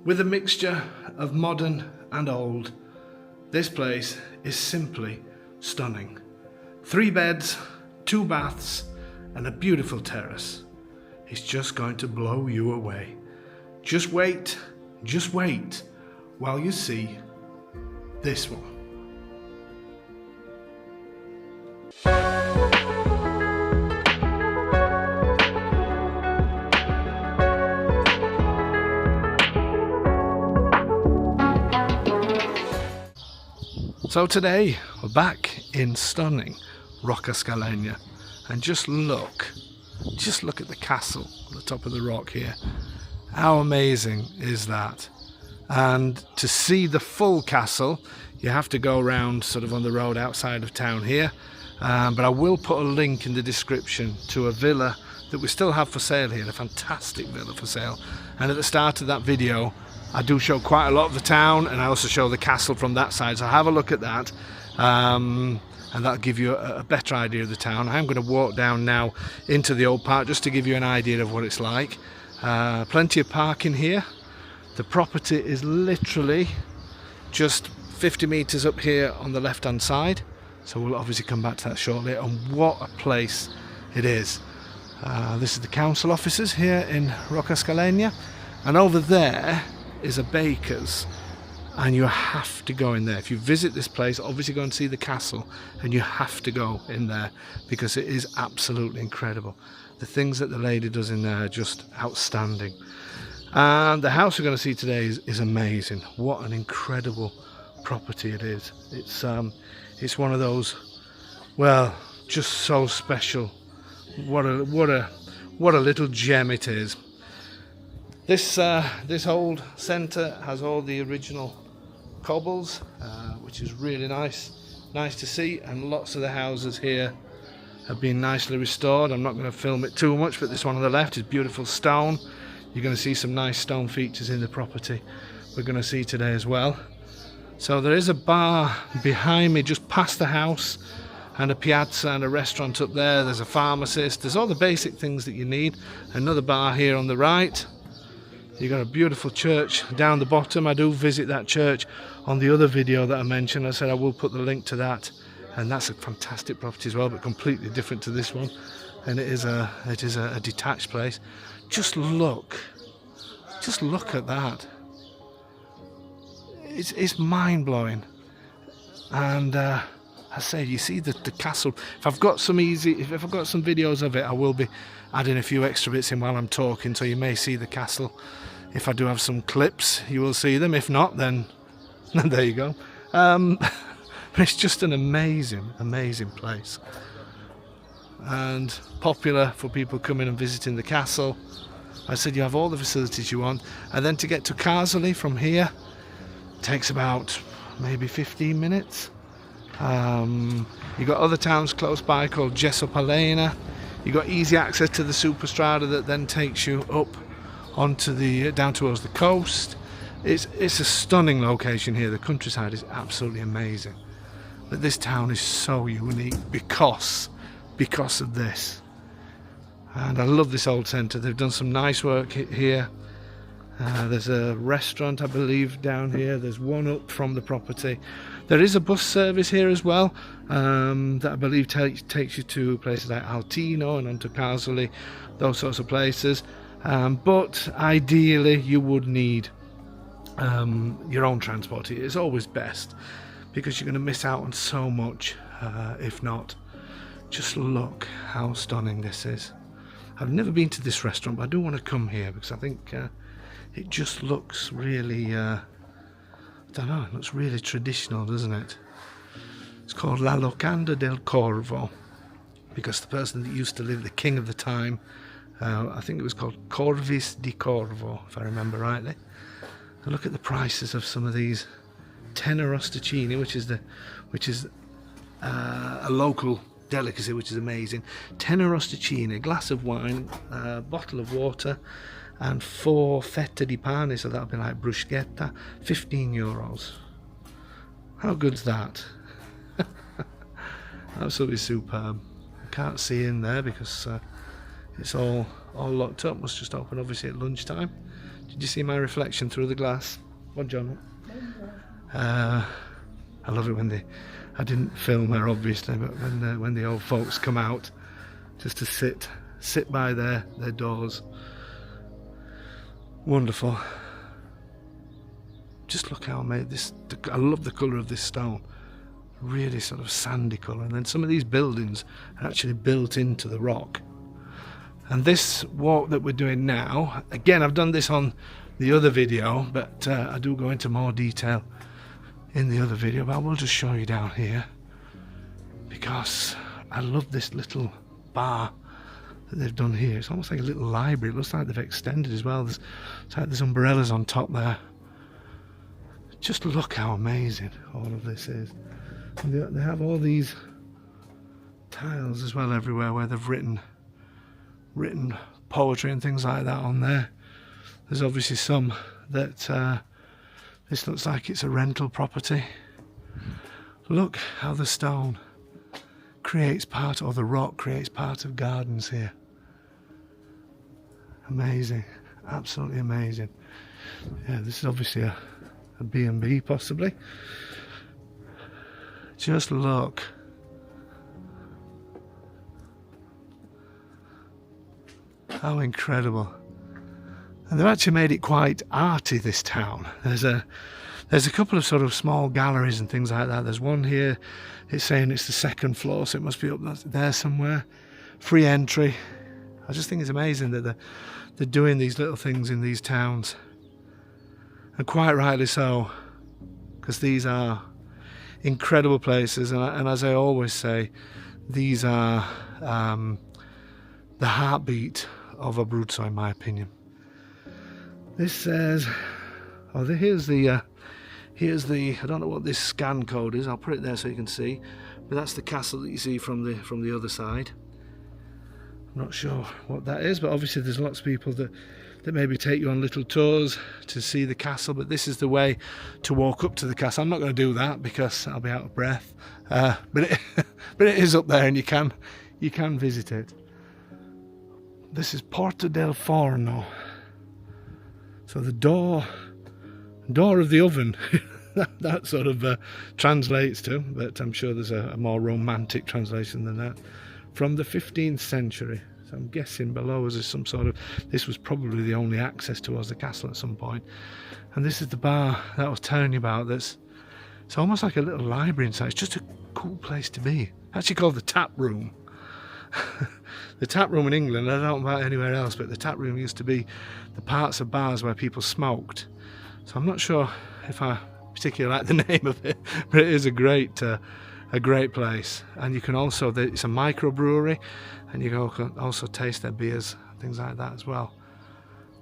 With a mixture of modern and old, this place is simply stunning. 3 beds, 2 baths, and a beautiful terrace. It's just going to blow you away. Just wait while you see this one. So today we're back in stunning Roccascalegna, and just look at the castle on the top of the rock here. How amazing is that? And to see the full castle you have to go around sort of on the road outside of town here, but I will put a link in the description to a villa that we still have for sale here, a fantastic villa for sale. And at the start of that video I do show quite a lot of the town, and I also show the castle from that side, so have a look at that, and that'll give you a better idea of the town. I'm going to walk down now into the old park just to give you an idea of what it's like. Plenty of parking here. The property is literally just 50 metres up here on the left hand side, so we'll obviously come back to that shortly. And what a place it is. This is the council offices here in Roccascalegna, and over there is a baker's, and you have to go in there. If you visit this place, obviously go and see the castle, and you have to go in there because it is absolutely incredible. The things that the lady does in there are just outstanding. And the house we're going to see today is amazing. What an incredible property it is. It's one of those, well, just so special. What a little gem it is. This old centre has all the original cobbles, which is really nice to see, and lots of the houses here have been nicely restored. I'm not going to film it too much, but this one on the left is beautiful stone. You're going to see some nice stone features in the property we're going to see today as well. So there is a bar behind me just past the house, and a piazza and a restaurant up there. There's a pharmacist. There's all the basic things that you need. Another bar here on the right. You've got a beautiful church down the bottom. I do visit that church on the other video that I mentioned. I said I will put the link to that, and that's a fantastic property as well, but completely different to this one. And it is a detached place. Just look at that. It's mind-blowing. And I say, you see the castle. If I've got some videos of it, I will be adding a few extra bits in while I'm talking, so you may see the castle. If I do have some clips, you will see them. If not, then there you go. But it's just an amazing place, and popular for people coming and visiting the castle. I said you have all the facilities you want, and then to get to Carsoli from here takes about maybe 15 minutes. You've got other towns close by called Palena. You've got easy access to the Superstrada that then takes you up onto down towards the coast. It's a stunning location here. The countryside is absolutely amazing. But this town is so unique because of this. And I love this old centre. They've done some nice work here. There's a restaurant, I believe, down here. There's one up from the property. There is a bus service here as well, that I believe takes you to places like Altino and onto Carsoli, those sorts of places. But ideally you would need your own transport. It's always best, because you're going to miss out on so much if not. Just look how stunning this is. I've never been to this restaurant, but I do want to come here because I think it just looks really, I don't know, it looks really traditional, doesn't it? It's called La Locanda del Corvo, because the person that used to live, the king of the time, I think it was called Corvis di Corvo, if I remember rightly. And look at the prices of some of these. Tenner Ostacini, which is a local delicacy, which is amazing. Tenner Ostacini, a glass of wine, a bottle of water, and 4 fette di pane, so that'll be like bruschetta, €15. How good's that? Absolutely superb. I can't see in there because it's all locked up. Must just open obviously at lunchtime. Did you see my reflection through the glass? Buongiorno. I love it when I didn't film her obviously, but when the old folks come out just to sit by their doors. Wonderful. Just look how I made this. I love the colour of this stone. Really sort of sandy colour. And then some of these buildings are actually built into the rock. And this walk that we're doing now, again, I've done this on the other video, but I do go into more detail in the other video, but I will just show you down here because I love this little bar that they've done here. It's almost like a little library. It looks like they've extended as well. It's like there's umbrellas on top there. Just look how amazing all of this is. And they have all these tiles as well everywhere where they've written poetry and things like that on there. There's obviously some that this looks like it's a rental property. Look how the stone creates part, or the rock creates part of gardens here. Amazing, absolutely amazing. Yeah, this is obviously a B&B possibly. Just look. How incredible. And they've actually made it quite arty, this town. There's a couple of sort of small galleries and things like that. There's one here, it's saying it's the second floor, so it must be up there somewhere. Free entry. I just think it's amazing that they're doing these little things in these towns. And quite rightly so, because these are incredible places, and as I always say, these are the heartbeat of Abruzzo, in my opinion. This says, oh, here's the, I don't know what this scan code is, I'll put it there so you can see, but that's the castle that you see from the other side. I'm not sure what that is, but obviously there's lots of people that maybe take you on little tours to see the castle, but this is the way to walk up to the castle. I'm not going to do that because I'll be out of breath, but it is up there and you can visit it. This is Porta del Forno. So the door of the oven, that sort of translates to, but I'm sure there's a more romantic translation than that. From the 15th century. So I'm guessing below us is some sort of, this was probably the only access towards the castle at some point. And this is the bar that I was telling you about. It's almost like a little library inside. It's just a cool place to be. Actually called the tap room. The tap room in England, I don't know about anywhere else, but the tap room used to be the parts of bars where people smoked. So I'm not sure if I particularly like the name of it, but it is a great place. And you can also, it's a microbrewery, and you can also taste their beers, things like that as well.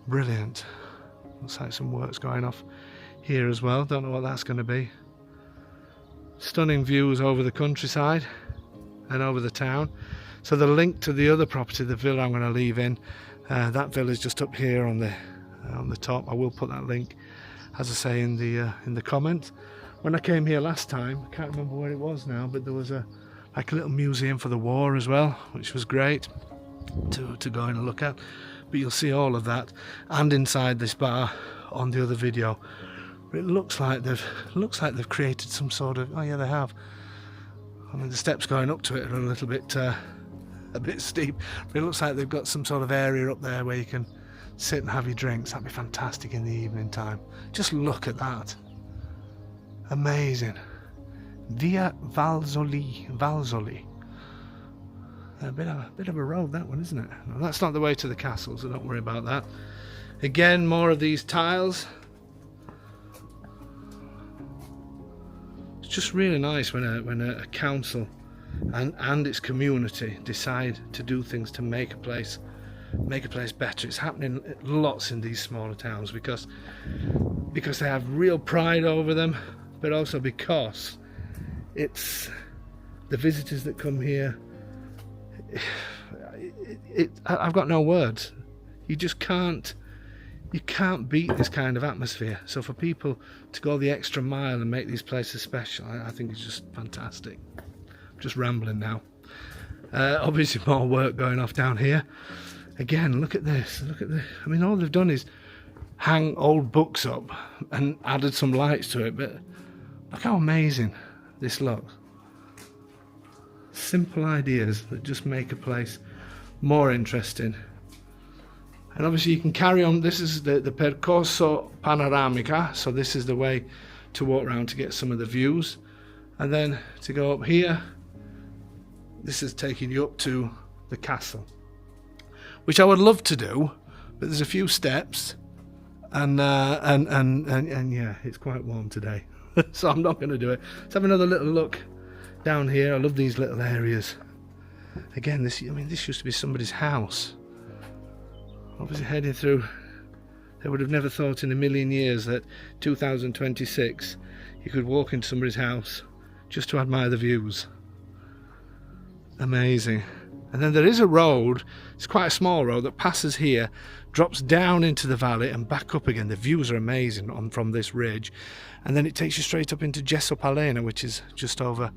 Brilliant. Looks like some work's going off here as well. Don't know what that's going to be. Stunning views over the countryside and over the town. So the link to the other property, the villa I'm going to leave in, that villa is just up here on the top. I will put that link, as I say, in the comment. When I came here last time, I can't remember where it was now, but there was like a little museum for the war as well, which was great to go in and look at. But you'll see all of that, and inside this bar on the other video. But it looks like they've created some sort of, oh yeah, they have. I mean, the steps going up to it are a bit steep, but it looks like they've got some sort of area up there where you can sit and have your drinks. That'd be fantastic in the evening time. Just look at that. Amazing. Via Valzoli. A bit of a road, that one, isn't it? No, that's not the way to the castle, so don't worry about that. Again, more of these tiles. It's just really nice when a council and its community decide to do things to make a place better. It's happening lots in these smaller towns because they have real pride over them, but also because it's the visitors that come here. I've got no words. You just can't beat this kind of atmosphere. So for people to go the extra mile and make these places special, I think it's just fantastic. I'm just rambling now. Obviously more work going off down here. Again, look at this. I mean, all they've done is hang old books up and added some lights to it, but look how amazing this looks. Simple ideas that just make a place more interesting. And obviously you can carry on. This is the percorso panoramica, so this is the way to walk around to get some of the views. And then to go up here, this is taking you up to the castle, which I would love to do, but there's a few steps, and yeah, it's quite warm today, so I'm not going to do it. Let's have another little look down here. I love these little areas. Again, this used to be somebody's house. Obviously heading through, they would have never thought in a million years that 2026 you could walk into somebody's house just to admire the views. Amazing. And then there is a road, it's quite a small road that passes here, drops down into the valley and back up again. The views are amazing from this ridge, and then it takes you straight up into Palena, which is just over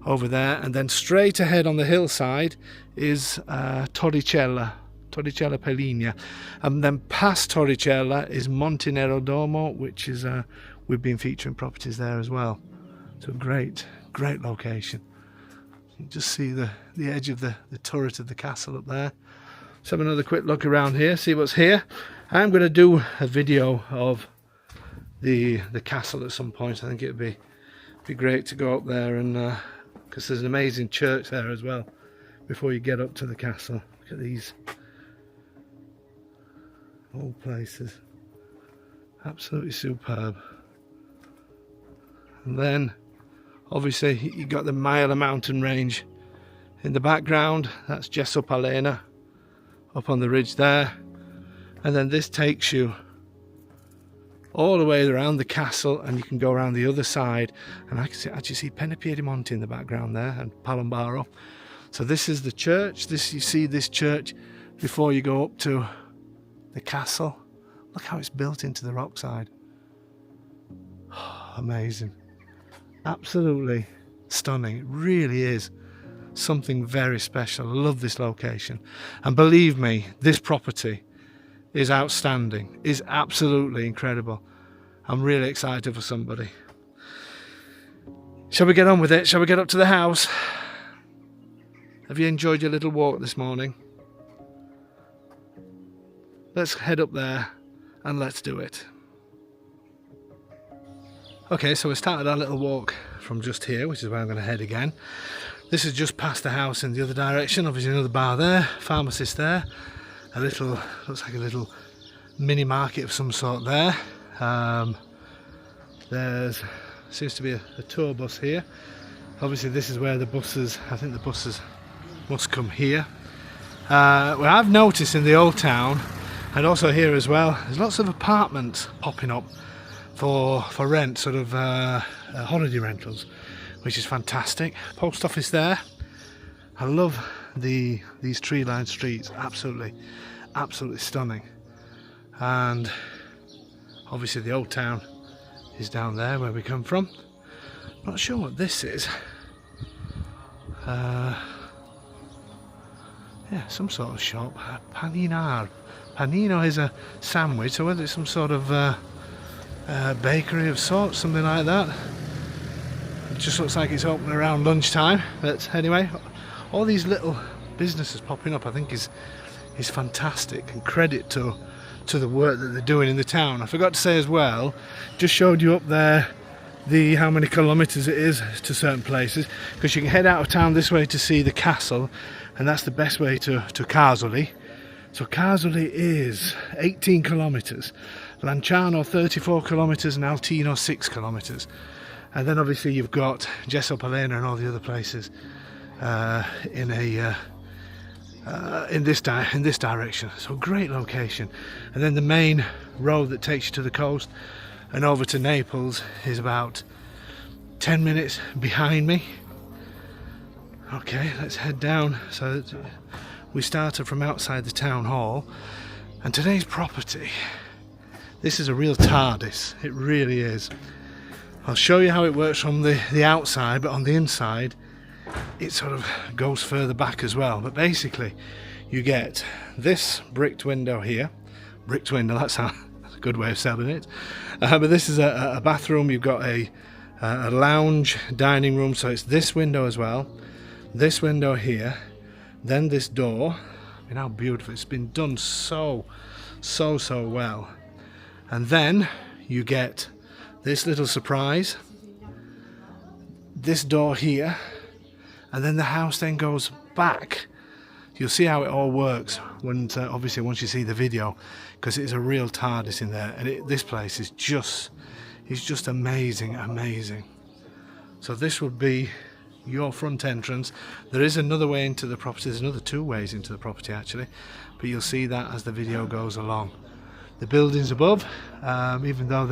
there, and then straight ahead on the hillside is Torricella Pelligna, and then past Torricella is Monte Nero Domo, which is we've been featuring properties there as well. So great location. You can just see the edge of the turret of the castle up there. Let's have another quick look around here, see what's here. I'm going to do a video of the castle at some point. I think it would be great to go up there, and because there's an amazing church there as well before you get up to the castle. Look at these old places, absolutely superb. And then obviously you got the Maila mountain range in the background. That's Palena up on the ridge there, and then this takes you all the way around the castle, and you can go around the other side, and I can actually see Piedimonte in the background there, and Palombaro. So this is the church. You see this church before you go up to the castle. Look how it's built into the rock side. Amazing. Absolutely stunning. It really is something very special. I love this location, and believe me, this property is outstanding, is absolutely incredible. I'm really excited for somebody. Shall we get on with it? Shall we get up to the house? Have you enjoyed your little walk this morning? Let's head up there and let's do it. Okay, so we started our little walk from just here, which is where I'm going to head again. This is just past the house in the other direction. Obviously another bar there, pharmacist there. A little, looks like a little mini market of some sort there. There's seems to be a tour bus here. Obviously this is where the buses, I think the buses must come here. Well, I've noticed in the old town, and also here as well, there's lots of apartments popping up for rent, sort of holiday rentals, which is fantastic. Post office there. I love these tree-lined streets. Absolutely stunning. And obviously the old town is down there where we come from. Not sure what this is. Yeah, some sort of shop. Paninar. Panino is a sandwich, so whether it's some sort of bakery of sorts, something like that. It just looks like it's open around lunchtime. But anyway, all these little businesses popping up, I think is fantastic, and credit to the work that they're doing in the town. I forgot to say as well, just showed you up there how many kilometres it is to certain places, because you can head out of town this way to see the castle, and that's the best way to Casoli. So Casoli is 18 kilometres, Lanciano 34 kilometres, and Altino 6 kilometres. And then obviously you've got Palena and all the other places in this direction. So great location. And then the main road that takes you to the coast and over to Naples is about 10 minutes behind me. Okay, let's head down. So we started from outside the town hall, and today's property, this is a real TARDIS. It really is. I'll show you how it works from the outside, but on the inside it sort of goes further back as well. But basically you get this bricked window here. Bricked window, that's good way of selling it. But this is a bathroom. You've got a lounge, dining room, so it's this window as well, this window here, then this door. I mean, how beautiful. It's been done so well. And then you get this little surprise, this door here, and then the house then goes back. You'll see how it all works when obviously once you see the video, because it's a real TARDIS in there, and this place is just amazing. So this would be your front entrance. There is another way into the property. There's another 2 ways into the property actually, but you'll see that as the video goes along. The buildings above, even though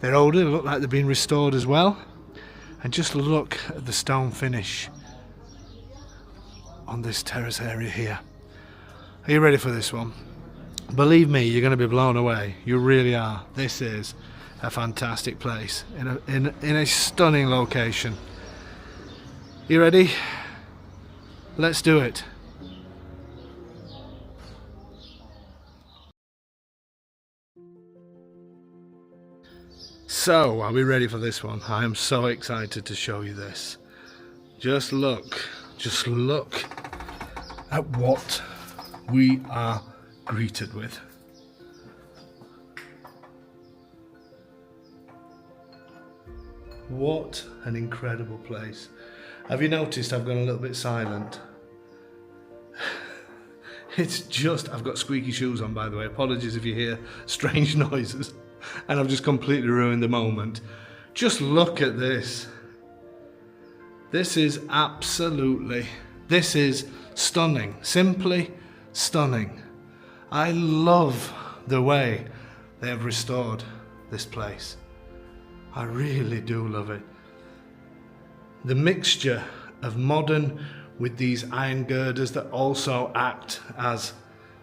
they're older, they look like they've been restored as well. And just look at the stone finish on this terrace area here. Are you ready for this one? Believe me, you're going to be blown away. You really are. This is a fantastic place in a stunning location. You ready? Let's do it. So, are we ready for this one? I am so excited to show you this. Just look at what we are greeted with. What an incredible place. Have you noticed I've gone a little bit silent? It's just, I've got squeaky shoes on, by the way. Apologies if you hear strange noises. And I've just completely ruined the moment. Just look at this. This is stunning. Simply stunning. I love the way they have restored this place. I really do love it. The mixture of modern with these iron girders that also act as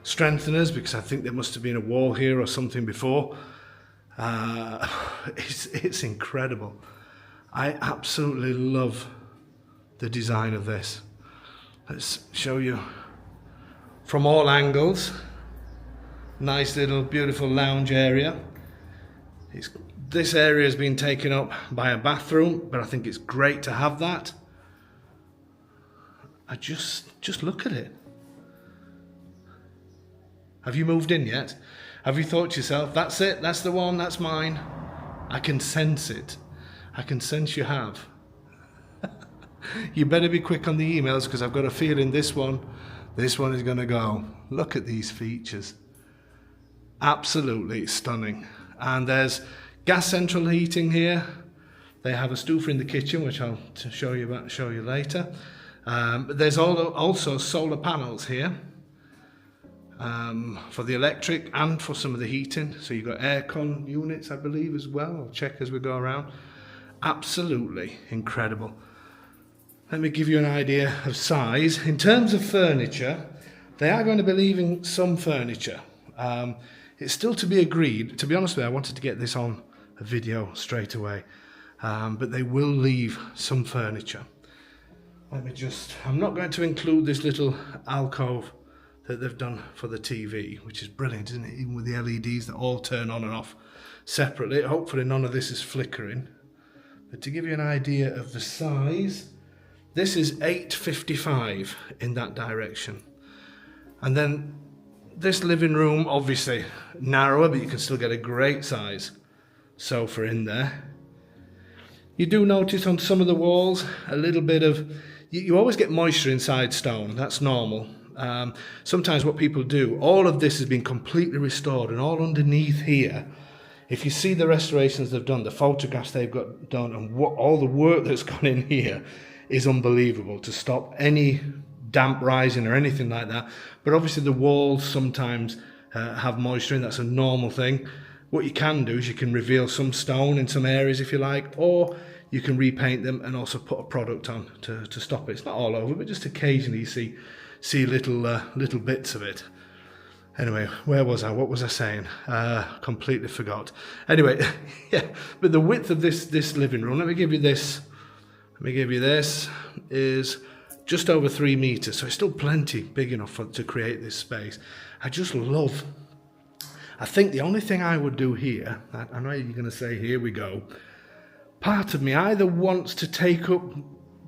strengtheners, because I think there must have been a wall here or something before. It's incredible. I absolutely love the design of this. Let's show you from all angles. Nice little beautiful lounge area. This area has been taken up by a bathroom, but I think it's great to have that. I just look at it. Have you moved in yet? Have you thought to yourself, that's it, that's the one, that's mine? I can sense it. I can sense you have. You better be quick on the emails, because I've got a feeling this one is going to go. Look at these features. Absolutely stunning. And there's gas central heating here. They have a stoofer in the kitchen, which I'll show you later. But there's also solar panels here. For the electric and for some of the heating. So you've got aircon units, I believe, as well. I'll check as we go around. Absolutely incredible. Let me give you an idea of size. In terms of furniture, they are going to be leaving some furniture. It's still to be agreed. To be honest with you, I wanted to get this on a video straight away. But they will leave some furniture. I'm not going to include this little alcove that they've done for the TV, which is brilliant, isn't it? Even with the LEDs that all turn on and off separately. Hopefully none of this is flickering. But to give you an idea of the size, this is 855 in that direction. And then this living room, obviously narrower, but you can still get a great size sofa in there. You do notice on some of the walls a little bit of, you always get moisture inside stone, that's normal. Sometimes what people do, all of this has been completely restored, and all underneath here, if you see the restorations they've done, the photographs they've got done, and all the work that's gone in here is unbelievable to stop any damp rising or anything like that. But obviously the walls sometimes have moisture, and that's a normal thing. What you can do is you can reveal some stone in some areas if you like, or you can repaint them and also put a product on to stop it. It's not all over, but just occasionally you see little bits of it. Anyway, where was I? What was I saying? Completely forgot. Anyway, yeah, but the width of this living room, let me give you this, is just over 3 meters. So it's still plenty big enough to create this space. I just love I think the only thing I would do here, I know you're going to say, here we go. Part of me either wants to take up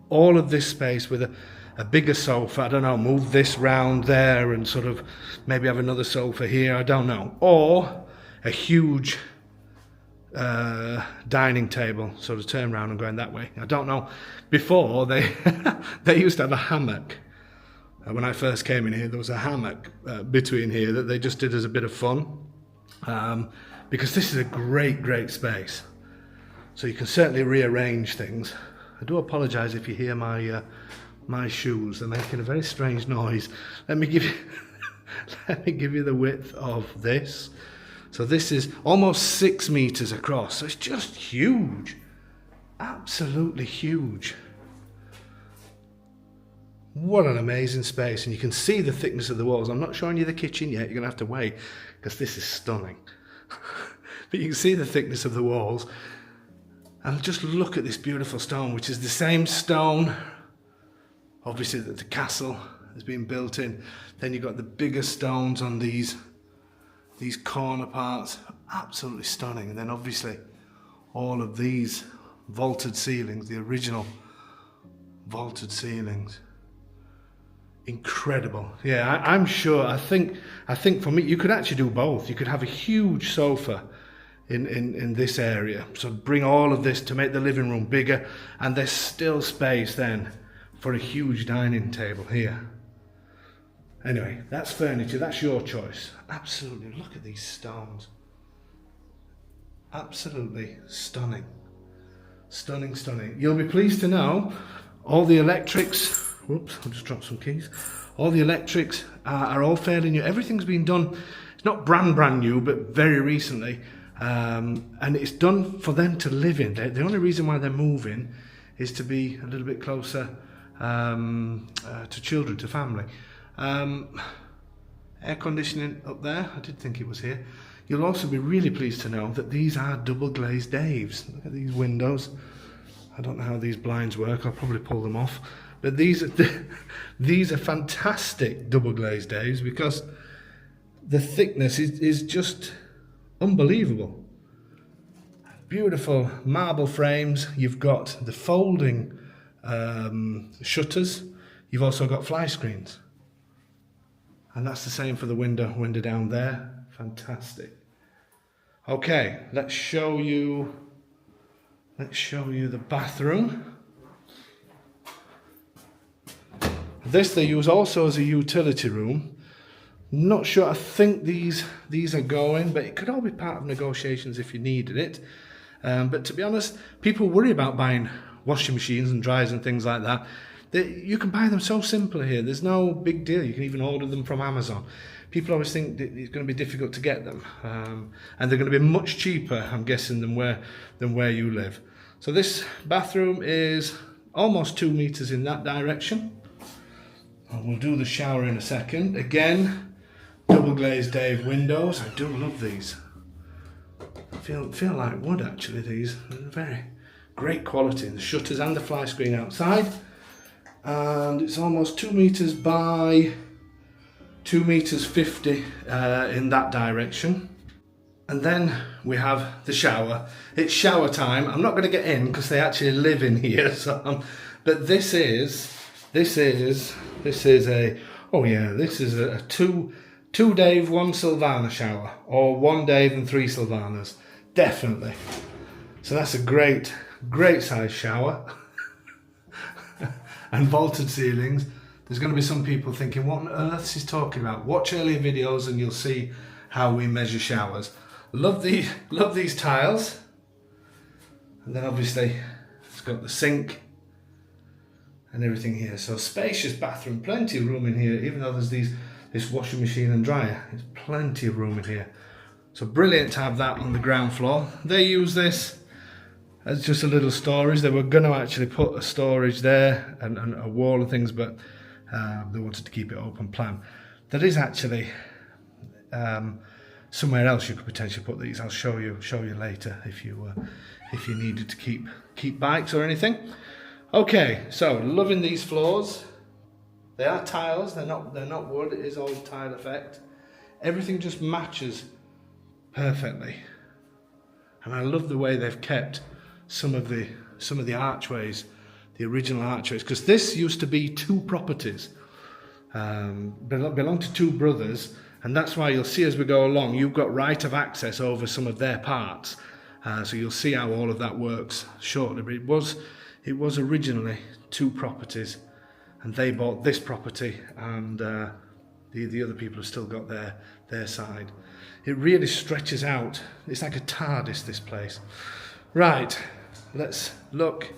all of this space with a bigger sofa, I don't know, move this round there and sort of maybe have another sofa here, I don't know. Or a huge dining table, sort of turn around and going that way. I don't know. Before, they used to have a hammock. When I first came in here, there was a hammock between here that they just did as a bit of fun. Because this is a great space. So you can certainly rearrange things. I do apologise if you hear my shoes. They're making a very strange noise. Let me give you the width of this. So this is almost 6 meters across. So it's just huge. Absolutely huge. What an amazing space. And you can see the thickness of the walls. I'm not showing you the kitchen yet. You're going to have to wait because this is stunning. But you can see the thickness of the walls. And just look at this beautiful stone, which is the same stone, obviously, that the castle has been built in. Then you've got the bigger stones on these corner parts. Absolutely stunning. And then obviously all of these vaulted ceilings, the original vaulted ceilings. Incredible. Yeah, I'm sure. I think for me, you could actually do both. You could have a huge sofa in this area, so bring all of this to make the living room bigger, and there's still space then for a huge dining table here. Anyway, that's furniture, that's your choice. Absolutely, look at these stones. Absolutely stunning. Stunning. You'll be pleased to know all the electrics, whoops, I just dropped some keys. All the electrics are all fairly new. Everything's been done, it's not brand new, but very recently. And it's done for them to live in. The only reason why they're moving is to be a little bit closer to children, to family. Air conditioning up there, I did think it was here. You'll also be really pleased to know that these are double glazed Daves. Look at these windows. I don't know how these blinds work, I'll probably pull them off. But these are fantastic double glazed Daves because the thickness is just unbelievable. Beautiful marble frames. You've got the folding shutters. You've also got fly screens. And that's the same for the window down there. Fantastic. Okay, let's show you the bathroom. This they use also as a utility room. Not sure, I think these are going, but it could all be part of negotiations if you needed it. But to be honest, people worry about buying washing machines and dryers and things like that. You can buy them so simply here. There's no big deal. You can even order them from Amazon. People always think that it's going to be difficult to get them. And they're going to be much cheaper, I'm guessing, than where you live. So this bathroom is almost 2 meters in that direction. And we'll do the shower in a second. Again, double glazed Dave windows. I do love these. Feel like wood actually. These are very great quality. The shutters and the fly screen outside, and it's almost 2 meters by 2 meters 50 in that direction. And then we have the shower. It's shower time. I'm not going to get in because they actually live in here. So, but this is a two Dave, 1 Sylvana shower, or 1 Dave and 3 Sylvanas, definitely. So that's a great size shower. And vaulted ceilings. There's going to be some people thinking, what on earth is he talking about? Watch earlier videos and you'll see how we measure showers. Love these tiles. And then obviously it's got the sink and everything here. So spacious bathroom, plenty of room in here, even though there's this washing machine and dryer. There's plenty of room in here. So brilliant to have that on the ground floor. They use this as just a little storage. They were going to actually put a storage there and a wall and things, but they wanted to keep it open plan. There is actually somewhere else you could potentially put these. I'll show you later if you needed to keep bikes or anything. Okay, so loving these floors. They are tiles. They're not wood. It is all tile effect. Everything just matches perfectly. And I love the way they've kept some of the archways, the original archways, because this used to be two properties, belonged to two brothers, and that's why you'll see as we go along, you've got right of access over some of their parts. So you'll see how all of that works shortly. But it was originally two properties, and they bought this property, and the other people have still got their side. It really stretches out. It's like a TARDIS, this place. Right, let's look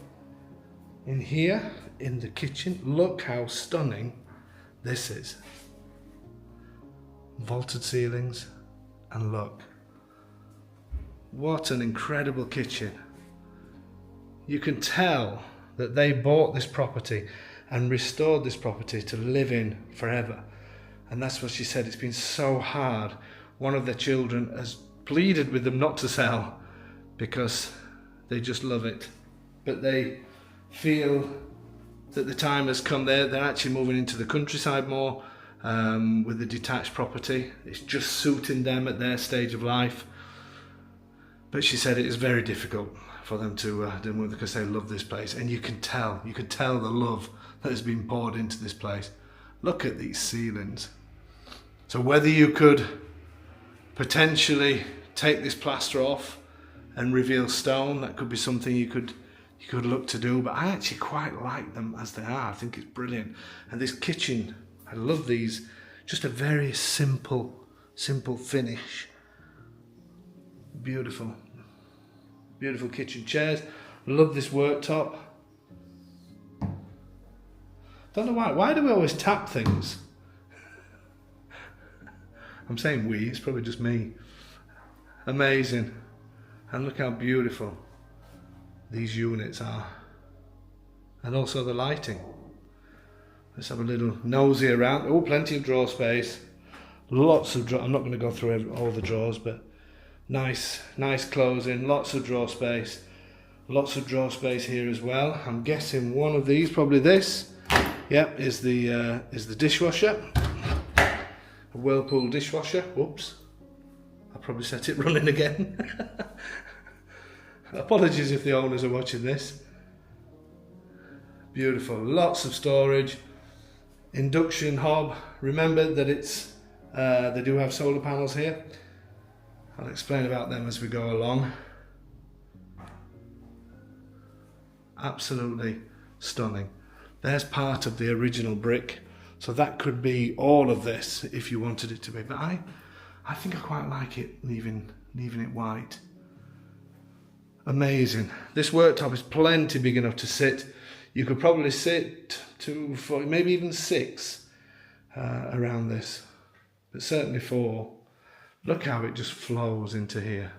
in here in the kitchen. Look how stunning this is. Vaulted ceilings, and look. What an incredible kitchen. You can tell that they bought this property and restored this property to live in forever. And that's what she said, it's been so hard. One of their children has pleaded with them not to sell because they just love it. But they feel that the time has come. They're actually moving into the countryside more with the detached property. It's just suiting them at their stage of life. But she said it is very difficult for them to move because they love this place. And you can tell the love that has been poured into this place. Look at these ceilings. So whether you could potentially take this plaster off and reveal stone, that could be something you could look to do, but I actually quite like them as they are. I think it's brilliant. And this kitchen, I love these, just a very simple finish. Beautiful kitchen chairs. Love this worktop. Don't know why do we always tap things? I'm saying we, it's probably just me. Amazing. And look how beautiful these units are. And also the lighting. Let's have a little nosy around. Oh, plenty of drawer space. Lots of drawers. I'm not going to go through all the drawers, but nice closing. Lots of drawer space. Lots of drawer space here as well. I'm guessing one of these, probably this. Yep, is the dishwasher. A Whirlpool dishwasher. Whoops. I probably set it running again. Apologies if the owners are watching this. Beautiful. Lots of storage. Induction hob. Remember that it's they do have solar panels here. I'll explain about them as we go along. Absolutely stunning. There's part of the original brick. So that could be all of this if you wanted it to be. But I think I quite like it leaving it white. Amazing. This worktop is plenty big enough to sit. You could probably sit 2, 4, maybe even 6 around this. But certainly 4. Look how it just flows into here.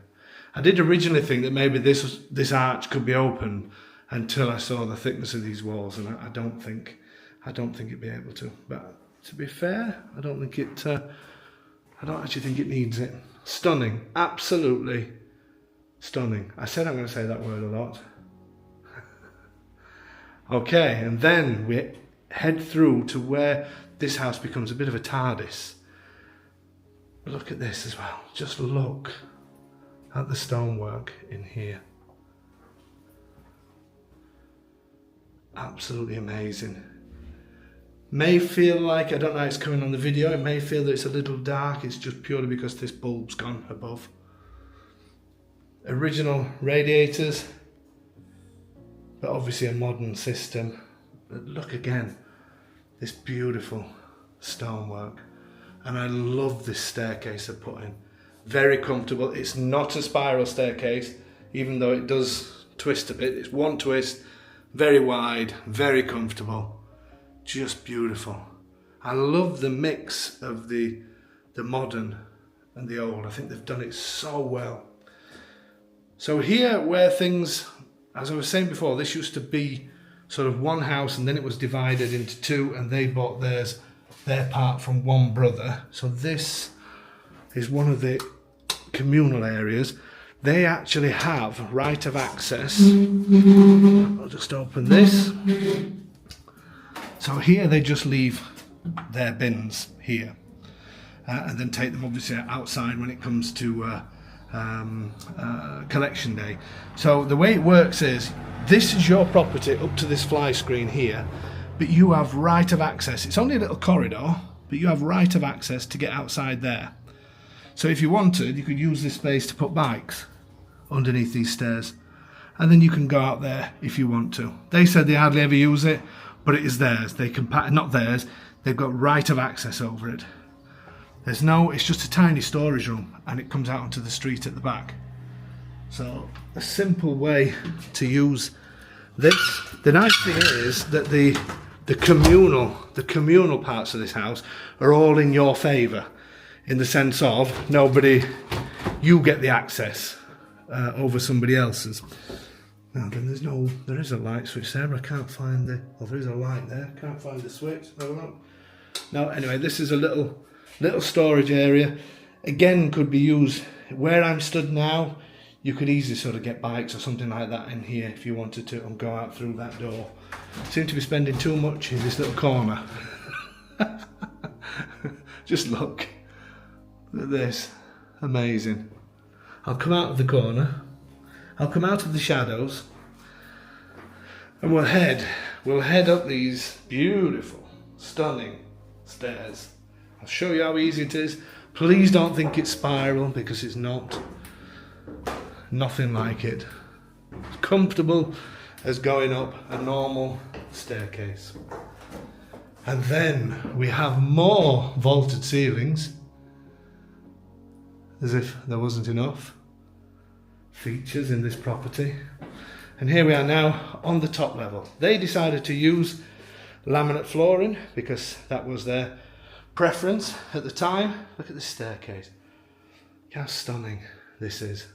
I did originally think that maybe this arch could be open until I saw the thickness of these walls, and I don't think it'd be able to. But to be fair, I don't actually think it needs it. Stunning, absolutely stunning. I said I'm going to say that word a lot. Okay, and then we head through to where this house becomes a bit of a TARDIS. Look at this as well. Just look at the stonework in here. Absolutely amazing. May feel like, I don't know how it's coming on the video, it may feel that it's a little dark. It's just purely because this bulb's gone above. Original radiators, but obviously a modern system. But look again, this beautiful stonework. And I love this staircase they've put in. Very comfortable. It's not a spiral staircase, even though it does twist a bit. It's one twist, very wide, very comfortable. Just beautiful. I love the mix of the modern and the old. I think they've done it so well. So here where things, as I was saying before, this used to be sort of one house and then it was divided into 2 and they bought their part from one brother. So this is one of the communal areas. They actually have right of access. I'll just open this. So here they just leave their bins here and then take them obviously outside when it comes to collection day. So the way it works is, this is your property up to this fly screen here, but you have right of access. It's only a little corridor, but you have right of access to get outside there. So if you wanted, you could use this space to put bikes underneath these stairs, and then you can go out there if you want to. They said they hardly ever use it, but it is theirs. They can, not theirs, they've got right of access over it. There's no, it's just a tiny storage room, and it comes out onto the street at the back. So a simple way to use this. The nice thing is that the communal parts of this house are all in your favour, in the sense of you get the access over somebody else's. Now then, there is a light switch there, but I can't find there is a light there, can't find the switch. No, anyway, this is a little storage area. Again, could be used where I'm stood now. You could easily sort of get bikes or something like that in here if you wanted to, and go out through that door. Seem to be spending too much in this little corner. Just look at this, amazing. I'll come out of the corner, I'll come out of the shadows, and we'll head up these beautiful, stunning stairs. I'll show you how easy it is. Please don't think it's spiral, because it's not. Nothing like it. As comfortable as going up a normal staircase. And then we have more vaulted ceilings, as if there wasn't enough features in this property. And here we are now on the top level. They decided to use laminate flooring because that was their preference at the time. Look at this staircase. Look how stunning this is.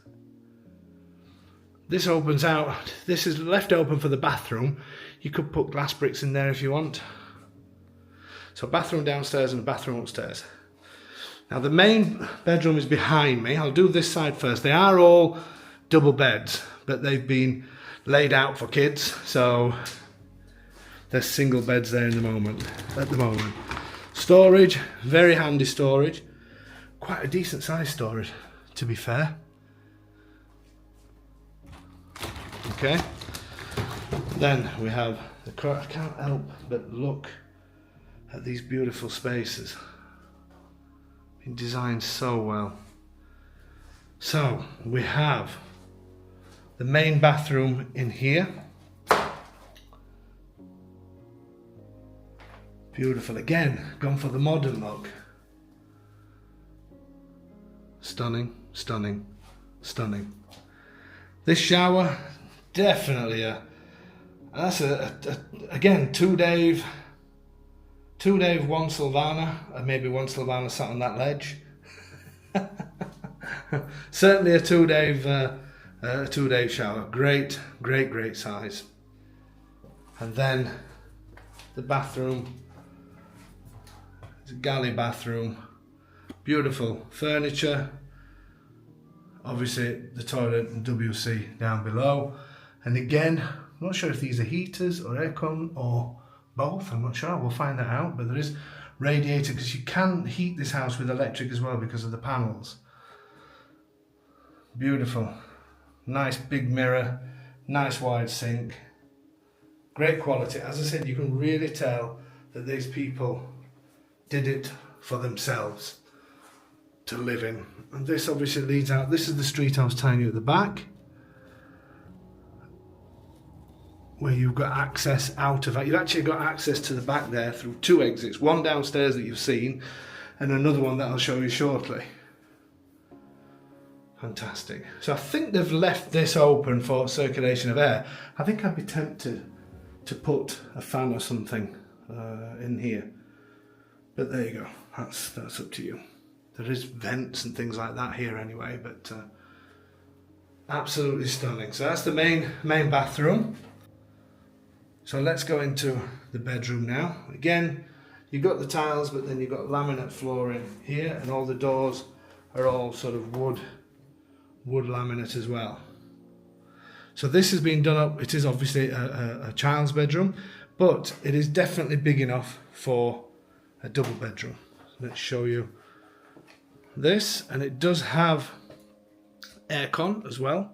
This opens out, this is left open for the bathroom. You could put glass bricks in there if you want. So bathroom downstairs and bathroom upstairs. Now the main bedroom is behind me. I'll do this side first. They are all double beds, but they've been laid out for kids, so there's single beds there at the moment. Storage, very handy storage. Quite a decent size storage, to be fair. Okay, then we have the car. I can't help but look at these beautiful spaces. Been designed so well. So we have the main bathroom in here. Beautiful again, gone for the modern look. Stunning, stunning, stunning. This shower. Definitely that's again two Dave, one Sylvana, and maybe one Sylvana sat on that ledge. Certainly a two Dave shower. Great size. And then the bathroom. It's a galley bathroom. Beautiful furniture. Obviously the toilet and WC down below. And again, I'm not sure if these are heaters or aircon or both. I'm not sure. We'll find that out. But there is radiator, because you can heat this house with electric as well because of the panels. Beautiful. Nice big mirror. Nice wide sink. Great quality. As I said, you can really tell that these people did it for themselves to live in. And this obviously leads out. This is the street I was telling you at the back, where you've got access out of it. You've actually got access to the back there through two exits, one downstairs that you've seen and another one that I'll show you shortly. Fantastic. So I think they've left this open for circulation of air. I think I'd be tempted to put a fan or something in here, but there you go. That's up to you. There is vents and things like that here anyway, but absolutely stunning. So that's the main bathroom. So let's go into the bedroom now. Again, you've got the tiles, but then you've got laminate flooring here, and all the doors are all sort of wood laminate as well. So this has been done up. It is obviously a child's bedroom, but it is definitely big enough for a double bedroom. Let's show you this, and it does have aircon as well,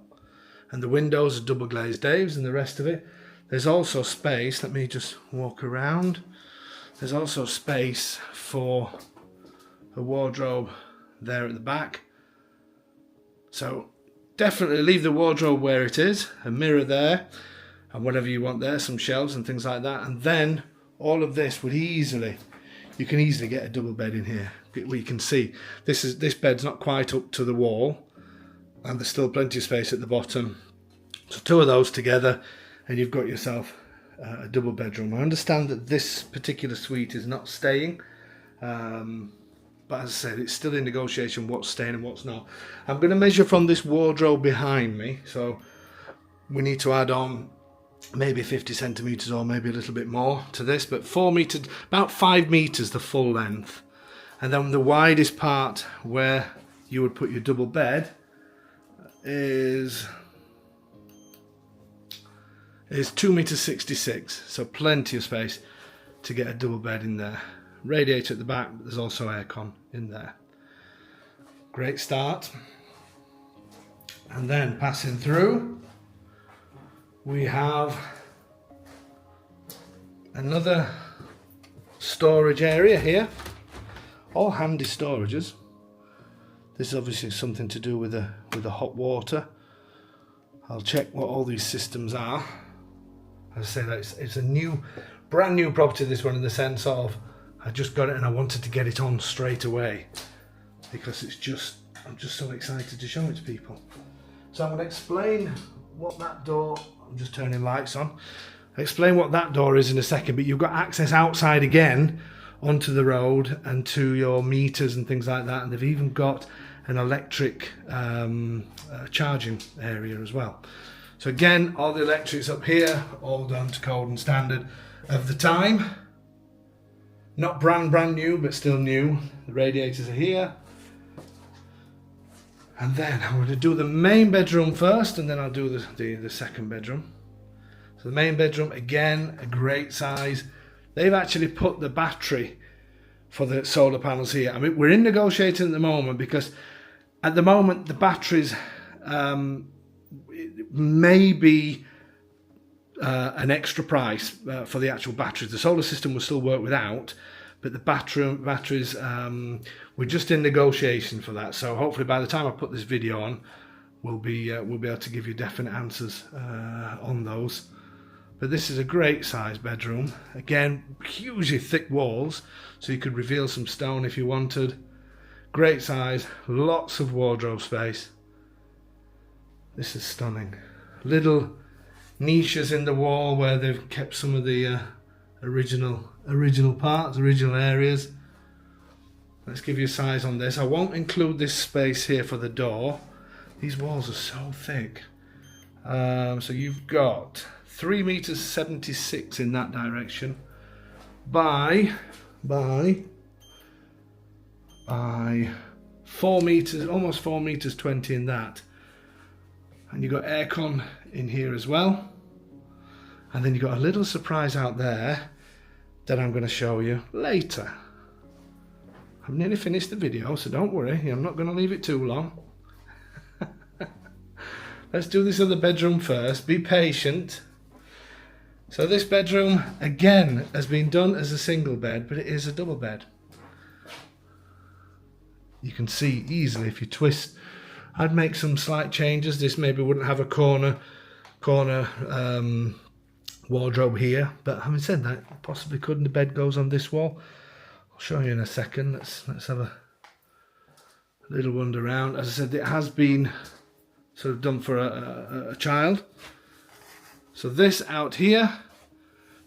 and the windows are double glazed Daves and the rest of it. There's also space, let me just walk around. There's also space for a wardrobe there at the back. So definitely leave the wardrobe where it is, a mirror there, and whatever you want there, some shelves and things like that. And then all of this would easily, you can easily get a double bed in here. We can see this bed's not quite up to the wall, and there's still plenty of space at the bottom. So two of those together, and you've got yourself a double bedroom. I understand that this particular suite is not staying, but as I said, it's still in negotiation what's staying and what's not. I'm going to measure from this wardrobe behind me, so we need to add on maybe 50 centimetres or maybe a little bit more to this, but 4 metres, about 5 metres the full length. And then the widest part where you would put your double bed is 2 metres 66, so plenty of space to get a double bed in there. Radiator at the back, but there's also aircon in there. Great start. And then passing through, we have another storage area here. All handy storages. This is obviously something to do with the hot water. I'll check what all these systems are. As I say, that it's a brand new property, this one, in the sense of I just got it and I wanted to get it on straight away because I'm just so excited to show it to people. So I'm going to explain what that door, I'm just turning lights on, I'll explain what that door is in a second, but you've got access outside again onto the road and to your meters and things like that, and they've even got an electric charging area as well. So again, all the electrics up here, all done to code and standard of the time. Not brand new, but still new. The radiators are here. And then I'm going to do the main bedroom first, and then I'll do the second bedroom. So the main bedroom, again, a great size. They've actually put the battery for the solar panels here. I mean, we're in negotiating at the moment because at the moment the batteries may be an extra price for the actual batteries. The solar system will still work without, but the batteries, we're just in negotiation for that. So hopefully by the time I put this video on, we'll be able to give you definite answers on those. But this is a great size bedroom. Again, hugely thick walls, so you could reveal some stone if you wanted. Great size, lots of wardrobe space. This is stunning. Little niches in the wall where they've kept some of the original parts, original areas. Let's give you a size on this. I won't include this space here for the door. These walls are so thick. So you've got 3 meters 76 in that direction by 4 meters, almost 4 meters 20 in that. And you've got aircon in here as well. And then you've got a little surprise out there that I'm going to show you later. I've nearly finished the video, so don't worry, I'm not going to leave it too long. Let's do this other bedroom first. Be patient. So this bedroom, again, has been done as a single bed, but it is a double bed. You can see easily if you twist. I'd make some slight changes. This maybe wouldn't have a corner wardrobe here, but having said that, it possibly could, and the bed goes on this wall. I'll show you in a second. Let's have a little wander around. As I said, it has been sort of done for a child. So this out here,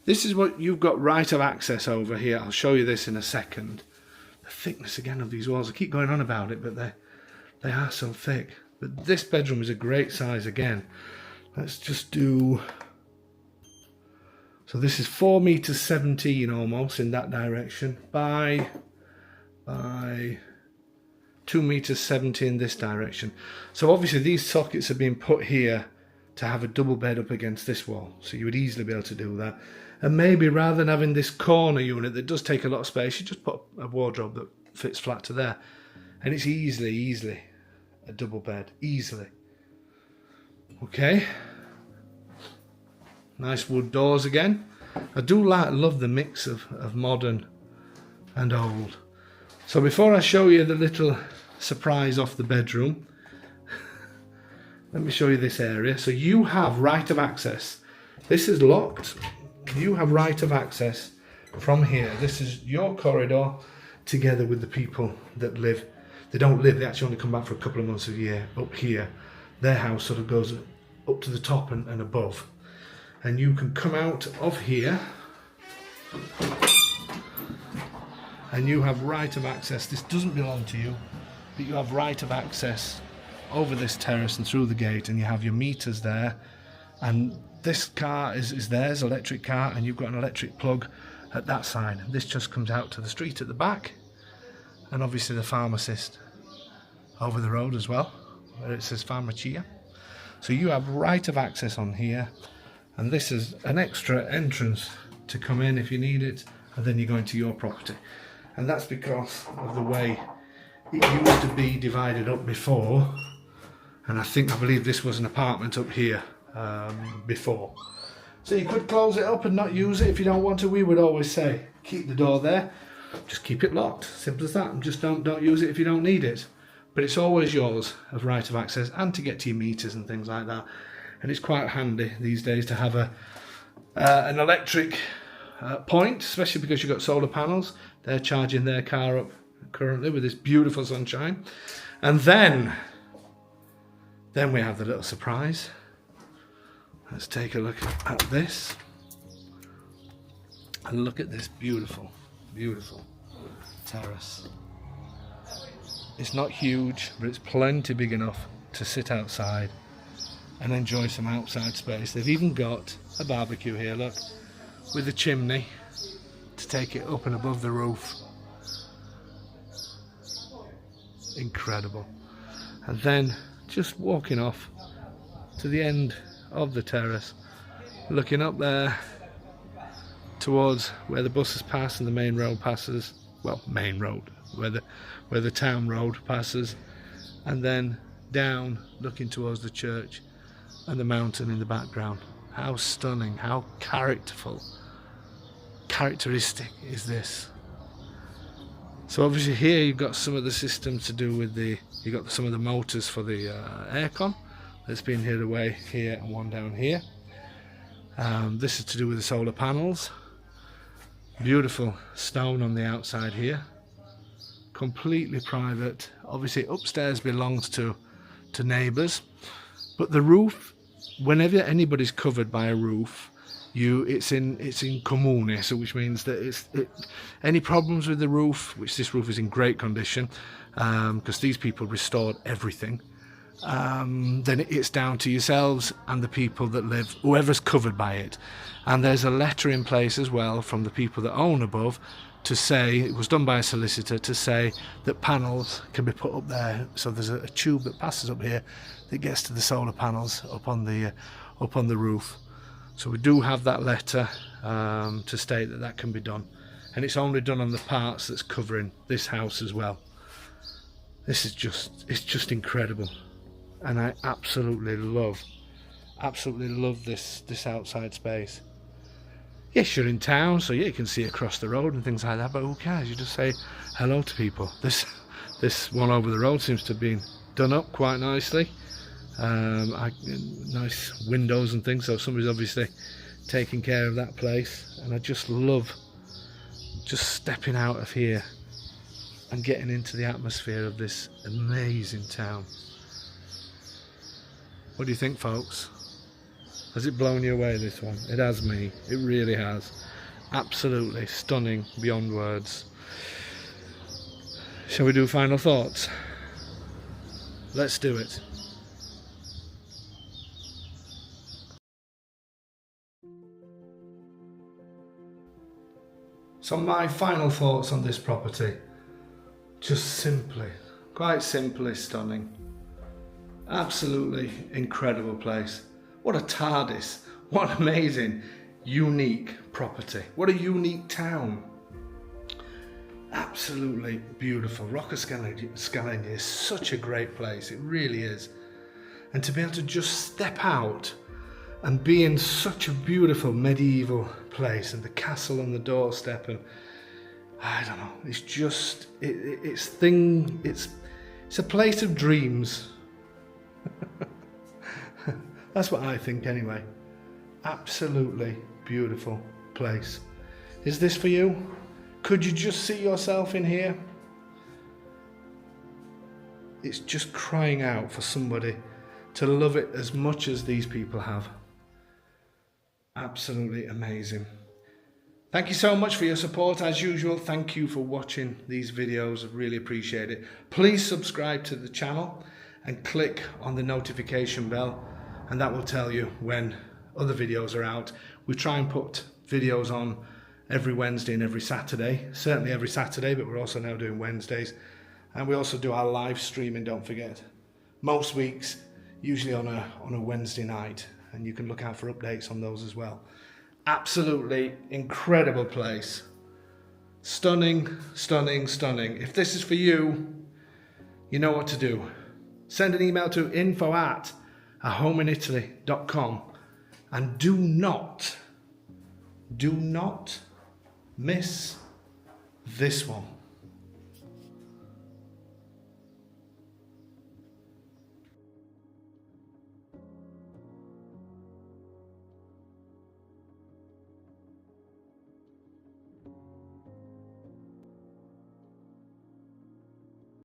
this is what you've got right of access over here. I'll show you this in a second. The thickness again of these walls, I keep going on about it, but they are so thick. But this bedroom is a great size again. Let's just do, so this is 4 meters 17 almost in that direction by 2 meters 70 in this direction. So obviously these sockets have been put here to have a double bed up against this wall, so you would easily be able to do that. And maybe rather than having this corner unit that does take a lot of space, you just put a wardrobe that fits flat to there, and it's easily a double bed, easily. Okay, nice wood doors again. I do love the mix of modern and old. So before I show you the little surprise off the bedroom, let me show you this area. So you have right of access. This is locked. You have right of access from here. This is your corridor together with the people that live. They don't live, they actually only come back for a couple of months a year. Up here, their house sort of goes up to the top and above. And you can come out of here and you have right of access. This doesn't belong to you, but you have right of access over this terrace and through the gate, and you have your meters there. And this car is theirs, electric car, and you've got an electric plug at that side. This just comes out to the street at the back, and obviously the pharmacist over the road as well, where it says Pharmacia. So you have right of access on here, and this is an extra entrance to come in if you need it, and then you go into your property. And that's because of the way it used to be divided up before, and I believe this was an apartment up here before. So you could close it up and not use it if you don't want to. We would always say keep the door there, just keep it locked, simple as that, and just don't use it if you don't need it. But it's always yours of right of access, and to get to your meters and things like that. And it's quite handy these days to have an electric point, especially because you've got solar panels. They're charging their car up currently with this beautiful sunshine. And then we have the little surprise. Let's take a look at this. And look at this beautiful, beautiful terrace. It's not huge, but it's plenty big enough to sit outside and enjoy some outside space. They've even got a barbecue here, look, with a chimney to take it up and above the roof. Incredible. And then just walking off to the end of the terrace, looking up there towards where the buses pass and the main road passes, well, main road, where the town road passes, and then down looking towards the church and the mountain in the background. How stunning, how characteristic is this? So obviously here you've got some of the systems to do with you've got some of the motors for the aircon that's been hid away here and one down here. This is to do with the solar panels. Beautiful stone on the outside here, completely private. Obviously upstairs belongs to neighbours, but the roof, whenever anybody's covered by a roof, it's in comune, so which means that any problems with the roof, which this roof is in great condition because these people restored everything, then it's down to yourselves and the people that live, whoever's covered by it. And there's a letter in place as well from the people that own above to say, it was done by a solicitor, to say that panels can be put up there. So there's a tube that passes up here that gets to the solar panels up on the roof. So we do have that letter to state that can be done, and it's only done on the parts that's covering this house as well. This is it's just incredible, and I absolutely love this outside space. Yes, you're in town, so yeah, you can see across the road and things like that, but who cares? You just say hello to people. This one over the road seems to have been done up quite nicely. Nice windows and things, so somebody's obviously taking care of that place. And I just love just stepping out of here and getting into the atmosphere of this amazing town. What do you think, folks? Has it blown you away, this one? It has me. It really has. Absolutely stunning beyond words. Shall we do final thoughts? Let's do it. So my final thoughts on this property, just quite simply stunning. Absolutely incredible place. What a TARDIS, what an amazing, unique property. What a unique town. Absolutely beautiful. Roccascalegna is such a great place, it really is. And to be able to just step out and be in such a beautiful medieval place, and the castle on the doorstep, and I don't know, it's just, it's a place of dreams. That's what I think anyway. Absolutely beautiful place. Is this for you? Could you just see yourself in here? It's just crying out for somebody to love it as much as these people have. Absolutely amazing. Thank you so much for your support as usual. Thank you for watching these videos. I really appreciate it. Please subscribe to the channel and click on the notification bell, and that will tell you when other videos are out. We try and put videos on every Wednesday and every Saturday, certainly every Saturday, but we're also now doing Wednesdays. And we also do our live streaming, don't forget. Most weeks, usually on a Wednesday night, and you can look out for updates on those as well. Absolutely incredible place. Stunning, stunning, stunning. If this is for you, you know what to do. Send an email to info@ahomeinitaly.com, and do not miss this one.